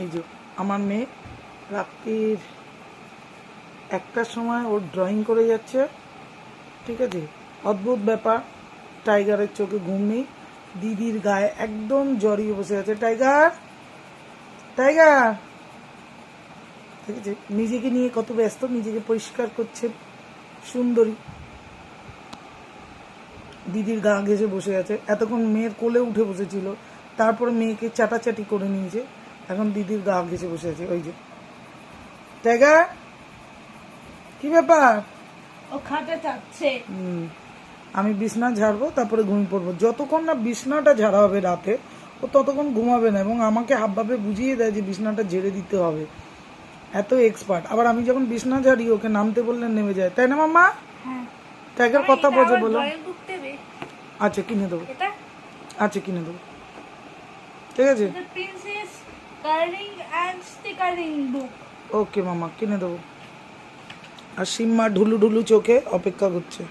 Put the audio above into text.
এই যে আমার মেয়ে রাত্রির 1টার সময় ওর ড্রয়িং করে যাচ্ছে, ঠিক আছে। অদ্ভুত ব্যাপার, টাইগারের চোখে ঘুম নেই, দিদির গায়ে একদম জড়িয়ে বসে আছে। টাইগার টাইগার, ঠিক আছে, নিজেকে নিয়ে কত ব্যস্ত, নিজেকে পরিষ্কার করছে সুন্দরী, দিদির গা ঘেঁষে বসে আছে। এতক্ষণ মেয়ের কোলে উঠে বসেছিল, তারপরে মেয়েকে চাটাচাটি করে নিয়েছে, এখন দিদির গা ঘেঁষে বসে আছে। ওই যে টাইগার, কি ব্যাপার? ও খাটে চাচ্ছে। আমি বিছনা ঝাড়বো, তারপরে ঘুমিয়ে পড়বো। যতক্ষণ না বিছনাটা ঝাড়া হবে রাতে, ও ততক্ষণ ঘুমাবে না, এবং আমাকে হাবভাবে বুঝিয়ে দেয় যে বিছনাটা ঝেড়ে দিতে হবে। এত এক্সপার্ট। আবার আমি যখন বিছনা ঝাড়ি ওকে নামতে বললে নেমে যায়, তাই না মাম্মা? হ্যাঁ। টাইগার কথা বোঝে বলো। ড্রয়িং বুক দেবে? আচ্ছা কিনে দেবো, এটা আচ্ছা কিনে দেবো, ঠিক আছে। The princess colouring and stickering book. Okay মামা, কিনে দেবো। আর সিম্মা ঢুলু ঢুলু চোখে অপেক্ষা করছে।